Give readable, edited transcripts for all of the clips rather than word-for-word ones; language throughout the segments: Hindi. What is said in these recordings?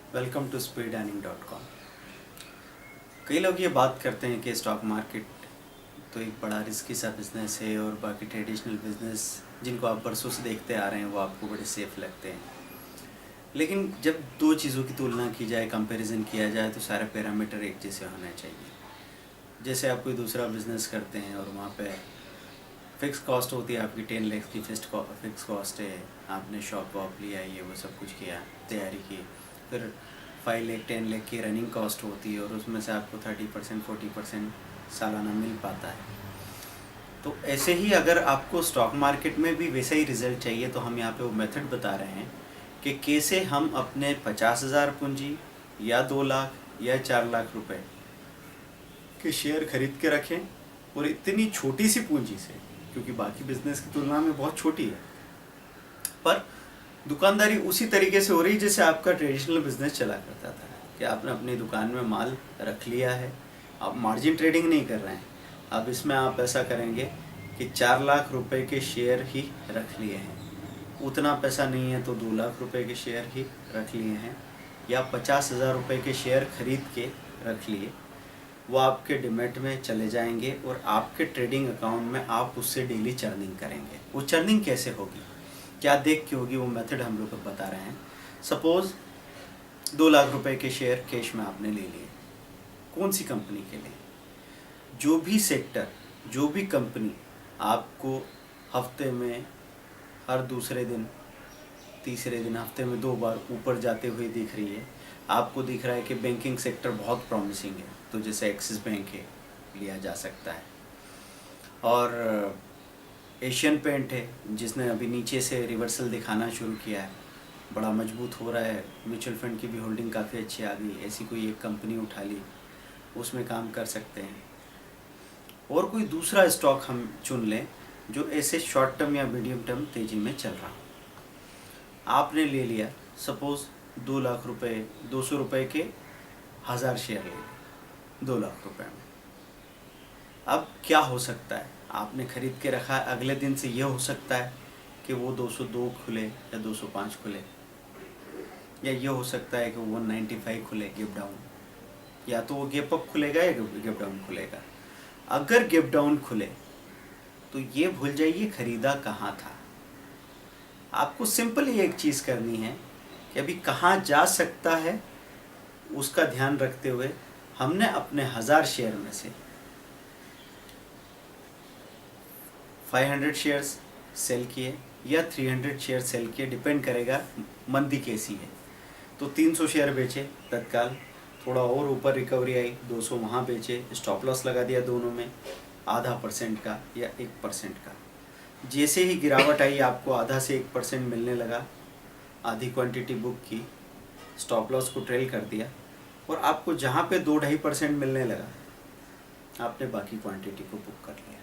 Welcome to speedearning.com। कई लोग ये बात करते हैं कि स्टॉक मार्केट तो एक बड़ा रिस्की सा बिज़नेस है और बाकी ट्रेडिशनल बिज़नेस जिनको आप बरसों से देखते आ रहे हैं वो आपको बड़े सेफ़ लगते हैं। लेकिन जब दो चीज़ों की तुलना की जाए, कंपैरिजन किया जाए तो सारे पैरामीटर एक जैसे होने चाहिए। जैसे आप कोई दूसरा बिज़नेस करते हैं और वहाँ पे फ़िक्स कॉस्ट होती है आपकी 10 लाख की फ़िक्स कॉस्ट है। आपने शॉप वॉप लिया, ये वो सब कुछ किया, तैयारी की, फिर 5 लाख 10 लाख की रनिंग कॉस्ट होती है और उसमें से आपको 30% 40% सालाना मिल पाता है। तो ऐसे ही अगर आपको स्टॉक मार्केट में भी वैसा ही रिज़ल्ट चाहिए तो हम यहाँ पे वो मेथड बता रहे हैं कि कैसे हम अपने 50,000 पूंजी या 2 लाख या 4 लाख रुपए के शेयर खरीद के रखें, और इतनी छोटी सी पूंजी से, क्योंकि बाकी बिजनेस की तुलना में बहुत छोटी है, पर दुकानदारी उसी तरीके से हो रही जैसे आपका ट्रेडिशनल बिजनेस चला करता था कि आपने अपनी दुकान में माल रख लिया है, आप मार्जिन ट्रेडिंग नहीं कर रहे हैं। अब इसमें आप ऐसा करेंगे कि 4 लाख रुपए के शेयर ही रख लिए हैं, उतना पैसा नहीं है तो 2 लाख रुपए के शेयर ही रख लिए हैं, या 50,000 रुपये के शेयर खरीद के रख लिए। वो आपके डिमेट में चले जाएंगे और आपके ट्रेडिंग अकाउंट में आप उससे डेली चर्निंग करेंगे। वो चर्निंग कैसे होगी, क्या देख के होगी, वो मेथड हम लोग बता रहे हैं। सपोज़ 2 लाख रुपए के शेयर कैश में आपने ले लिए, कौन सी कंपनी के लिए? जो भी सेक्टर, जो भी कंपनी आपको हफ्ते में हर दूसरे दिन, तीसरे दिन, हफ्ते में 2 बार ऊपर जाते हुए दिख रही है, आपको दिख रहा है कि बैंकिंग सेक्टर बहुत प्रॉमिसिंग है, तो जैसे एक्सिस बैंक है, लिया जा सकता है। और एशियन पेंट है जिसने अभी नीचे से रिवर्सल दिखाना शुरू किया है, बड़ा मजबूत हो रहा है, म्यूचुअल फंड की भी होल्डिंग काफ़ी अच्छी आ गई, ऐसी कोई एक कंपनी उठा ली, उसमें काम कर सकते हैं। और कोई दूसरा स्टॉक हम चुन लें जो ऐसे शॉर्ट टर्म या मीडियम टर्म तेज़ी में चल रहा हो। आपने ले लिया सपोज़ 2 लाख रुपए, 200 रुपये के 1000 शेयर ले लिए 2 लाख रुपए में। अब क्या हो सकता है, आपने ख़रीद के रखा है, अगले दिन से ये हो सकता है कि वो 202 खुले या 205 खुले, या ये हो सकता है कि 195 खुले गैप डाउन, या तो वो गैप अप खुलेगा या गैप डाउन खुलेगा। अगर गैप डाउन खुले तो ये भूल जाइए ख़रीदा कहाँ था। आपको सिंपल ही एक चीज़ करनी है कि अभी कहाँ जा सकता है उसका ध्यान रखते हुए हमने अपने 1000 शेयर में से 500 शेयर्स सेल किए या 300 शेयर सेल किए, डिपेंड करेगा मंदी कैसी है। तो 300 शेयर बेचे तत्काल, थोड़ा और ऊपर रिकवरी आई 200 वहाँ बेचे, स्टॉप लॉस लगा दिया दोनों में, ½ % का या 1% का। जैसे ही गिरावट आई आपको आधा से 1% मिलने लगा, आधी क्वांटिटी बुक की, स्टॉप लॉस को ट्रेल कर दिया, और आपको जहाँ पे 2-2.5% मिलने लगा आपने बाकी क्वांटिटी को बुक कर लिया।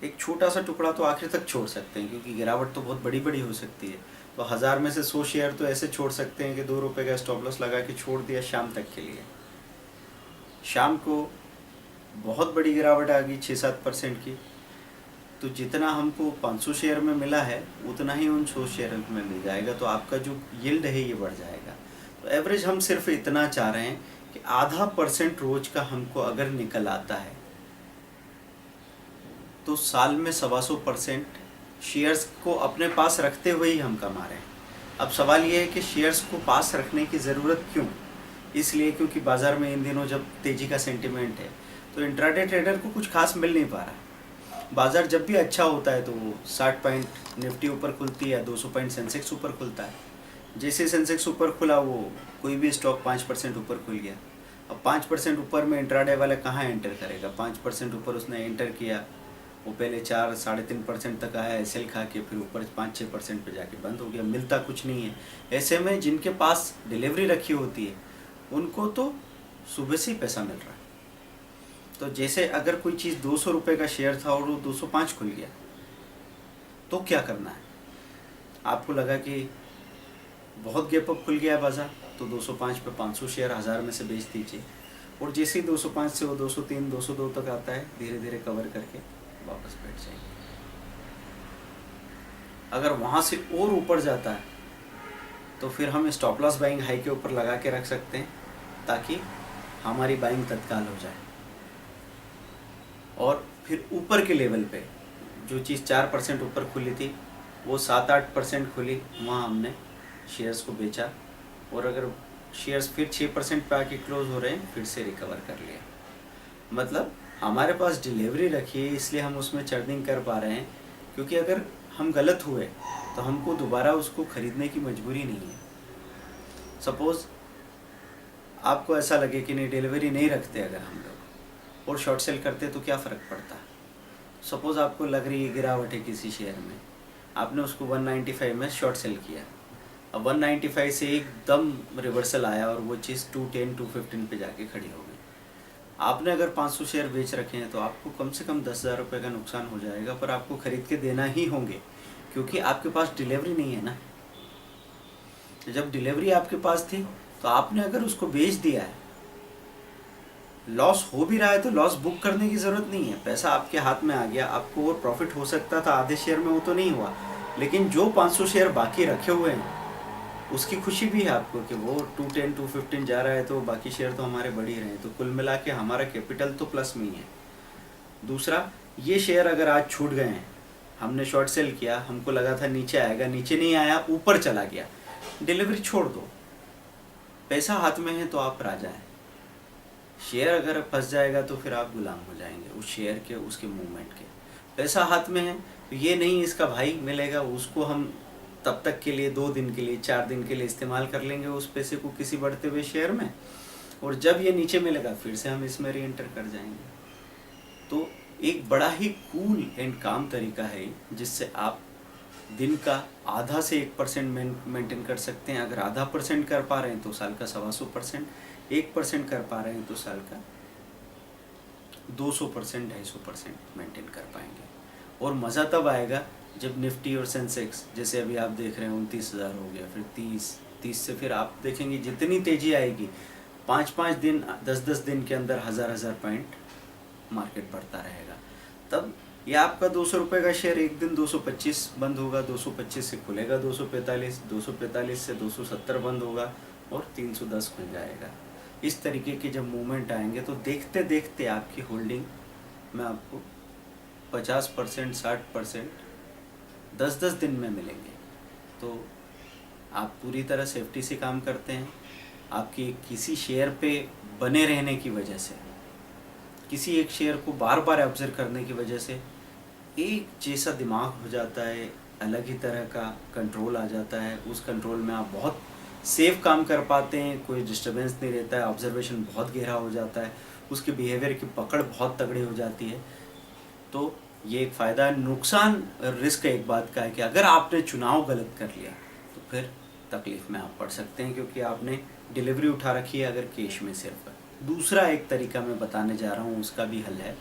एक छोटा सा टुकड़ा तो आखिर तक छोड़ सकते हैं क्योंकि गिरावट तो बहुत बड़ी बड़ी हो सकती है, तो 1000 में से 100 शेयर तो ऐसे छोड़ सकते हैं कि 2 रुपये का स्टॉप लॉस लगा के छोड़ दिया शाम तक के लिए। शाम को बहुत बड़ी गिरावट आ गई 6-7% की, तो जितना हमको 500 शेयर में मिला है उतना ही उन 100 शेयर में मिल जाएगा, तो आपका जो यील्ड है ये बढ़ जाएगा। तो एवरेज हम सिर्फ इतना चाह रहे हैं कि ½ % रोज का हमको अगर निकल आता है तो साल में 125% शेयर्स को अपने पास रखते हुए ही हम कमा रहे हैं। अब सवाल ये है कि शेयर्स को पास रखने की ज़रूरत क्यों? इसलिए क्योंकि बाज़ार में इन दिनों जब तेज़ी का सेंटिमेंट है तो इंट्राडे ट्रेडर को कुछ खास मिल नहीं पा रहा। बाज़ार जब भी अच्छा होता है तो वो 60 पॉइंट निफ्टी ऊपर खुलती है, 200 पॉइंट सेंसेक्स ऊपर खुलता है। जैसे सेंसेक्स ऊपर खुला वो कोई भी स्टॉक 5% ऊपर खुल गया। अब 5% ऊपर में इंट्राडे वाला कहाँ एंटर करेगा? 5% ऊपर उसने एंटर किया, वो पहले 4-3.5% तक आया, सेल खा के फिर ऊपर 5-6% पे जाके बंद हो गया, मिलता कुछ नहीं है। ऐसे में जिनके पास डिलीवरी रखी होती है उनको तो सुबह से ही पैसा मिल रहा है। तो जैसे अगर कोई चीज़ 200 रुपये का शेयर था और वो 205 खुल गया तो क्या करना है? आपको लगा कि बहुत गैप अप खुल गया बाज़ार, तो 205 पे 500 शेयर 1000 में से बेच दीजिए, और जैसे ही 205 से वो 203, 202 तक आता है धीरे धीरे कवर करके वापस बैठ जाएंगे। अगर वहाँ से और ऊपर जाता है तो फिर हम स्टॉप लॉस बाइंग हाई के ऊपर लगा के रख सकते हैं ताकि हमारी बाइंग तत्काल हो जाए। और फिर ऊपर के लेवल पे जो चीज़ 4% ऊपर खुली थी वो 7-8% खुली, वहाँ हमने शेयर्स को बेचा, और अगर शेयर्स फिर 6% पे आके क्लोज हो रहे हैं फिर से रिकवर कर लिया। मतलब हमारे पास डिलीवरी रखी है इसलिए हम उसमें चर्निंग कर पा रहे हैं, क्योंकि अगर हम गलत हुए तो हमको दोबारा उसको ख़रीदने की मजबूरी नहीं है। सपोज़ आपको ऐसा लगे कि नहीं डिलीवरी नहीं रखते अगर हम लोग और शॉर्ट सेल करते तो क्या फ़र्क पड़ता। सपोज़ आपको लग रही है गिरावट है किसी शेयर में, आपने उसको 195 में शॉर्ट सेल किया, अब 195 से एकदम रिवर्सल आया और वो चीज़ 210-215 पे जाके खड़ी हो गई। आपने अगर 500 शेयर बेच रखे हैं तो आपको कम से कम 10,000 रुपये का नुकसान हो जाएगा, पर आपको ख़रीद के देना ही होंगे क्योंकि आपके पास डिलीवरी नहीं है ना। जब डिलीवरी आपके पास थी तो आपने अगर उसको बेच दिया है, लॉस हो भी रहा है तो लॉस बुक करने की ज़रूरत नहीं है, पैसा आपके हाथ में आ गया, आपको और प्रॉफिट हो सकता था आधे शेयर में, वो तो नहीं हुआ, लेकिन जो 500 शेयर बाकी रखे हुए हैं उसकी खुशी भी है आपको कि वो 210-215 जा रहा है तो बाकी शेयर तो हमारे बढ़ ही रहे हैं, तो कुल मिला के हमारा कैपिटल तो प्लस में ही है। दूसरा, ये शेयर अगर आज छूट गए हैं, हमने शॉर्ट सेल किया, हमको लगा था नीचे आएगा, नीचे नहीं आया, ऊपर चला गया, डिलीवरी छोड़ दो, पैसा हाथ में है तो आप राजा हैं। शेयर अगर फंस जाएगा तो फिर आप गुलाम हो जाएंगे उस शेयर के, उसके मूवमेंट के। पैसा हाथ में है तो ये नहीं इसका भाई मिलेगा, उसको हम तब तक के लिए 2 दिन के लिए 4 दिन के लिए इस्तेमाल कर लेंगे उस पैसे को किसी बढ़ते हुए शेयर में, और जब ये नीचे मिलेगा फिर से हम इसमें री एंटर कर जाएंगे। तो एक बड़ा ही कूल एंड काम तरीका है जिससे आप दिन का आधा से 1% मेंटेन कर सकते हैं। अगर आधा % कर पा रहे हैं तो साल का 125%, 1% कर पा रहे हैं तो साल का 200%, 250% मेंटेन कर पाएंगे। और मज़ा तब आएगा जब निफ्टी और सेंसेक्स जैसे अभी आप देख रहे हैं 29,000 हो गया, फिर 30 से फिर आप देखेंगे जितनी तेज़ी आएगी 5-5 दिन 10-10 दिन के अंदर 1000-1000 पॉइंट मार्केट बढ़ता रहेगा। तब ये आपका 200 रुपये का शेयर एक दिन 225 बंद होगा, 225 से खुलेगा 245, 245 से 270 बंद होगा और 310 खुल जाएगा। इस तरीके के जब मूवमेंट आएंगे तो देखते देखते आपकी होल्डिंग में आपको 50%, 60% 10-10 दिन में मिलेंगे। तो आप पूरी तरह सेफ्टी से काम करते हैं। आपकी किसी शेयर पे बने रहने की वजह से, किसी एक शेयर को बार बार ऑब्जर्व करने की वजह से एक जैसा दिमाग हो जाता है, अलग ही तरह का कंट्रोल आ जाता है। उस कंट्रोल में आप बहुत सेफ काम कर पाते हैं, कोई डिस्टर्बेंस नहीं रहता है, ऑब्जर्वेशन बहुत गहरा हो जाता है, उसके बिहेवियर की पकड़ बहुत तगड़ी हो जाती है। तो ये एक फ़ायदा है। नुकसान रिस्क एक बात का है कि अगर आपने चुनाव गलत कर लिया तो फिर तकलीफ़ में आप पड़ सकते हैं, क्योंकि आपने डिलीवरी उठा रखी है अगर कैश में सिर्फ। दूसरा एक तरीका मैं बताने जा रहा हूँ, उसका भी हल है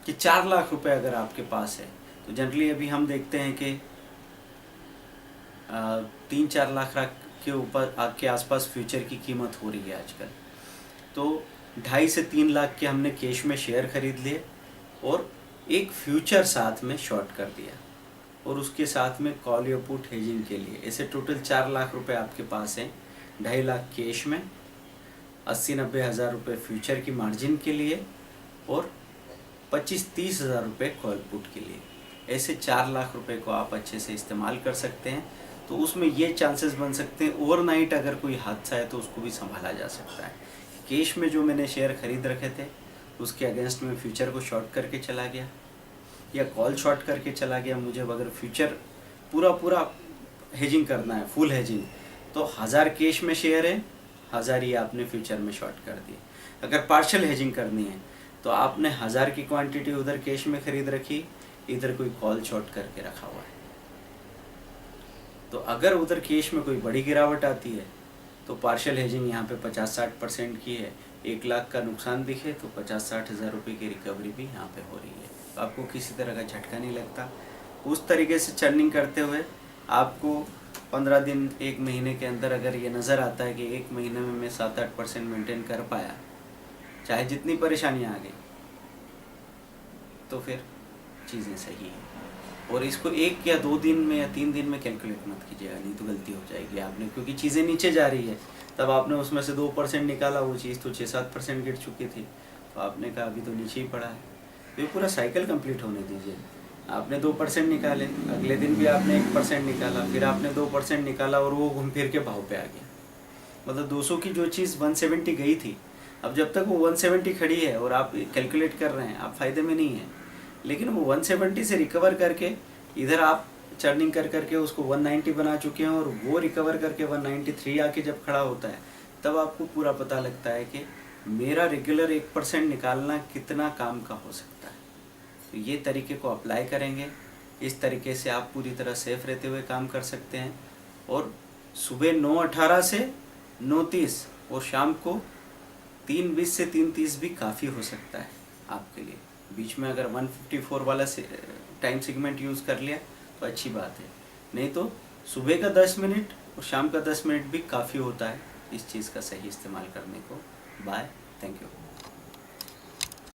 कि 4 लाख रुपए अगर आपके पास है तो जनरली अभी हम देखते हैं कि 3-4 लाख के ऊपर के आसपास फ्यूचर की कीमत हो रही है आजकल। तो 2.5 से 3 लाख के हमने कैश में शेयर खरीद लिए और एक फ्यूचर साथ में शॉर्ट कर दिया, और उसके साथ में कॉल या पुट हेजिंग के लिए ऐसे टोटल 4 लाख रुपए आपके पास हैं। 2.5 लाख कैश में, 80-90 हज़ार रुपये फ्यूचर की मार्जिन के लिए और 25-30 हज़ार रुपये कॉल पुट के लिए। ऐसे 4 लाख रुपए को आप अच्छे से इस्तेमाल कर सकते हैं। तो उसमें ये चांसेस बन सकते हैं ओवरनाइट अगर कोई हादसा है तो उसको भी संभाला जा सकता है। कैश में जो मैंने शेयर खरीद रखे थे उसके अगेंस्ट में फ्यूचर को शॉर्ट करके चला गया या कॉल शॉर्ट करके चला गया। मुझे अगर फ्यूचर पूरा हेजिंग करना है, फुल हेजिंग, तो 1000 कैश में शेयर है, 1000 ही आपने फ्यूचर में शॉर्ट कर दिए। अगर पार्शियल हेजिंग करनी है तो आपने 1000 की क्वांटिटी उधर कैश में खरीद रखी, इधर कोई कॉल शॉर्ट करके रखा हुआ है। तो अगर उधर कैश में कोई बड़ी गिरावट आती है तो पार्शियल हेजिंग यहाँ पे 50-60% की है, 1 लाख का नुकसान दिखे तो 50-60 हज़ार रुपये की रिकवरी भी यहाँ पे हो रही है। तो आपको किसी तरह का झटका नहीं लगता। उस तरीके से चर्निंग करते हुए आपको 15 दिन 1 महीने के अंदर अगर ये नज़र आता है कि 1 महीने में मैं 7-8% मेंटेन कर पाया, चाहे जितनी परेशानियाँ आ गई, तो फिर चीज़ें सही हैं। और इसको 1 या 2 दिन में या 3 दिन में कैलकुलेट मत कीजिएगा, नहीं तो गलती हो जाएगी आपने, क्योंकि चीज़ें नीचे जा रही है। तब आपने उसमें से 2% निकाला, वो चीज़ तो 6-7% गिर चुकी थी, तो आपने कहा अभी तो नीचे ही पड़ा है। तो ये पूरा साइकिल कंप्लीट होने दीजिए। आपने 2% निकाले, अगले दिन भी आपने 1% निकाला, फिर आपने 2% निकाला और वो घूम फिर के भाव पे आ गया। मतलब 200 की जो चीज़ 170 गई थी, अब जब तक वो 170 खड़ी है और आप कैलकुलेट कर रहे हैं, आप फ़ायदे में नहीं हैं। लेकिन वो 170 से रिकवर करके इधर आप चर्निंग कर करके उसको 190 बना चुके हैं, और वो रिकवर करके 193 आके जब खड़ा होता है, तब आपको पूरा पता लगता है कि मेरा रेगुलर 1% निकालना कितना काम का हो सकता है। तो ये तरीके को अप्लाई करेंगे, इस तरीके से आप पूरी तरह सेफ रहते हुए काम कर सकते हैं। और सुबह 9:18 से 9:30 और शाम को 3:20 से 3:30 भी काफ़ी हो सकता है आपके लिए। बीच में अगर 154 वाला टाइम सेगमेंट यूज़ कर लिया तो अच्छी बात है, नहीं तो सुबह का 10 मिनट और शाम का 10 मिनट भी काफ़ी होता है इस चीज़ का सही इस्तेमाल करने को। Bye, thank you.